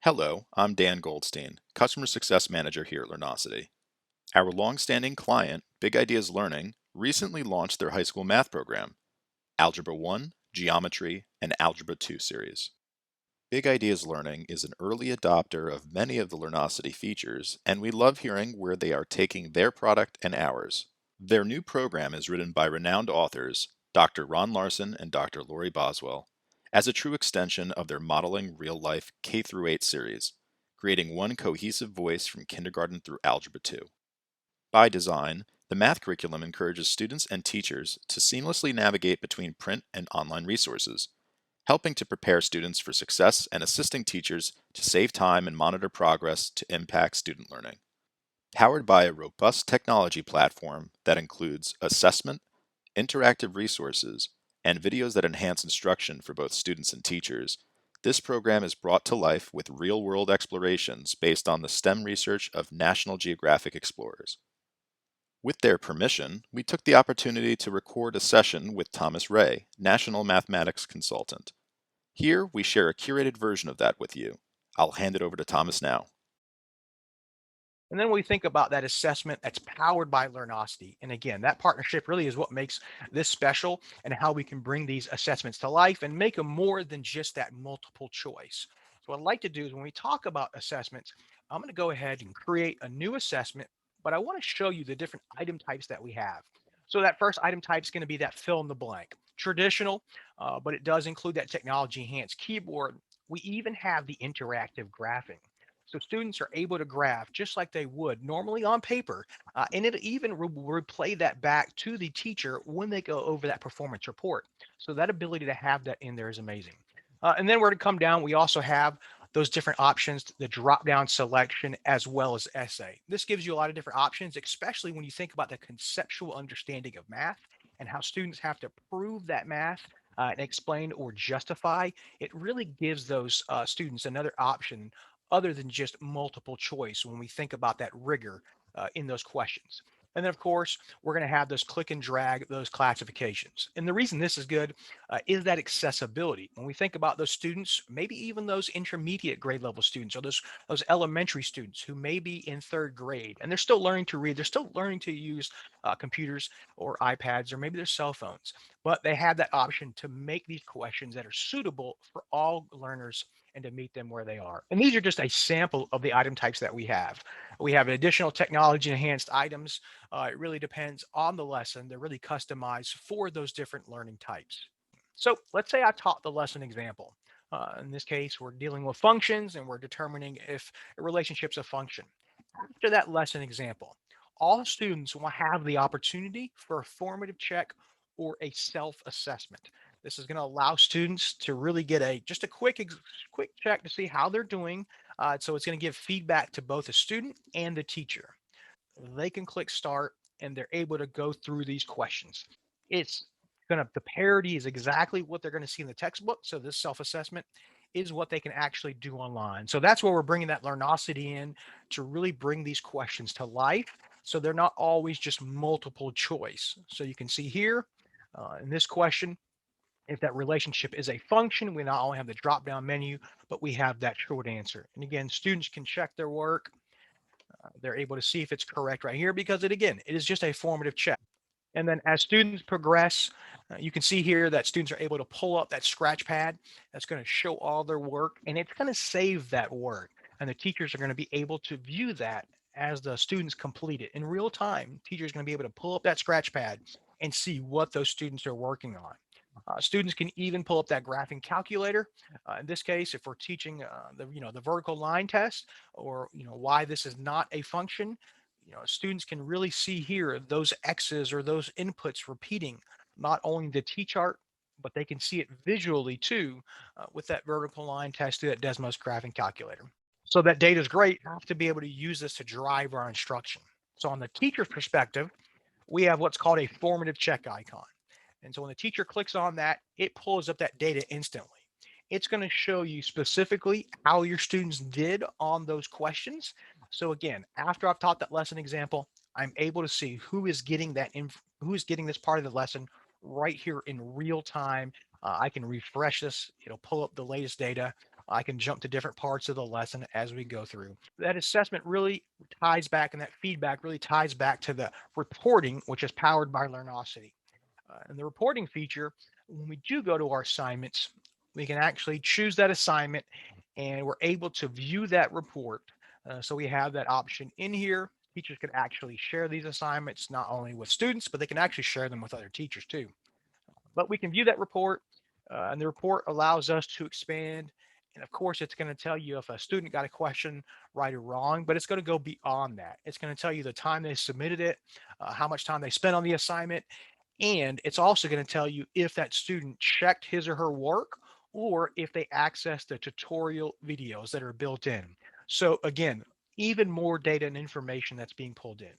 Hello, I'm Dan Goldstein, Customer Success Manager here at Learnosity. Our long-standing client, Big Ideas Learning, recently launched their high school math program, Algebra 1, Geometry, and Algebra 2 series. Big Ideas Learning is an early adopter of many of the Learnosity features, and we love hearing where they are taking their product and ours. Their new program is written by renowned authors, Dr. Ron Larson and Dr. Lori Boswell, as a true extension of their modeling real-life K through 8 series, creating one cohesive voice from kindergarten through Algebra 2. By design, the math curriculum encourages students and teachers to seamlessly navigate between print and online resources, helping to prepare students for success and assisting teachers to save time and monitor progress to impact student learning. Powered by a robust technology platform that includes assessment, interactive resources, and videos that enhance instruction for both students and teachers, this program is brought to life with real-world explorations based on the STEM research of National Geographic explorers. With their permission, we took the opportunity to record a session with Thomas Ray, National Mathematics Consultant. Here, we share a curated version of that with you. I'll hand it over to Thomas now. And then we think about that assessment that's powered by Learnosity. And again, that partnership really is what makes this special and how we can bring these assessments to life and make them more than just that multiple choice. So what I'd like to do is when we talk about assessments, I'm going to go ahead and create a new assessment, but I want to show you the different item types that we have. So that first item type is going to be that fill in the blank. Traditional, but it does include that technology enhanced keyboard. We even have the interactive graphing. So students are able to graph just like they would normally on paper, and it even replay that back to the teacher when they go over that performance report. So that ability to have that in there is amazing. And then where to come down, we also have those different options, the drop down selection as well as essay. This gives you a lot of different options, especially when you think about the conceptual understanding of math and how students have to prove that math and explain or justify. It really gives those students another option other than just multiple choice when we think about that rigor in those questions. And then, of course, we're going to have those click and drag, those classifications. And the reason this is good is that accessibility. When we think about those students, maybe even those intermediate grade level students or those elementary students who may be in third grade and they're still learning to read, they're still learning to use computers or iPads or maybe their cell phones, but they have that option to make these questions that are suitable for all learners and to meet them where they are. And these are just a sample of the item types that we have. We have additional technology enhanced items. It really depends on the lesson. They're really customized for those different learning types. So let's say I taught the lesson example. In this case, we're dealing with functions and we're determining if a relationship's a function. After that lesson example, all students will have the opportunity for a formative check or a self-assessment. This is going to allow students to really get a just a quick check to see how they're doing. So it's going to give feedback to both the student and the teacher. They can click start and they're able to go through these questions. It's gonna the parity is exactly what they're going to see in the textbook. So this self-assessment is what they can actually do online. So that's where we're bringing that Learnosity in to really bring these questions to life. So they're not always just multiple choice. So you can see here in this question, if that relationship is a function, we not only have the drop down menu, but we have that short answer. And again, students can check their work. They're able to see if it's correct right here because it is just a formative check. And then as students progress, you can see here that students are able to pull up that scratch pad that's going to show all their work and it's going to save that work. And the teachers are going to be able to view that as the students complete it in real time. Teachers are going to be able to pull up that scratch pad and see what those students are working on. Students can even pull up that graphing calculator. In this case, if we're teaching the vertical line test, or why this is not a function, students can really see here those x's or those inputs repeating not only the t chart, but they can see it visually too with that vertical line test through that Desmos graphing calculator. So that data is great. You have to be able to use this to drive our instruction. So on the teacher's perspective, we have what's called a formative check icon. And so when the teacher clicks on that, it pulls up that data instantly. It's going to show you specifically how your students did on those questions. So again, after I've taught that lesson example, I'm able to see who is getting who is getting this part of the lesson right here in real time. I can refresh this. It'll pull up the latest data I can jump to different parts of the lesson as we go through. That assessment really ties back, and that feedback really ties back to the reporting, which is powered by Learnosity. And the reporting feature, when we do go to our assignments, we can actually choose that assignment and we're able to view that report. So we have that option in here. Teachers can actually share these assignments not only with students, but they can actually share them with other teachers too. But we can view that report, and the report allows us to expand. And of course, it's going to tell you if a student got a question right or wrong, but it's going to go beyond that. It's going to tell you the time they submitted it, how much time they spent on the assignment, and it's also going to tell you if that student checked his or her work or if they accessed the tutorial videos that are built in. So again, even more data and information that's being pulled in.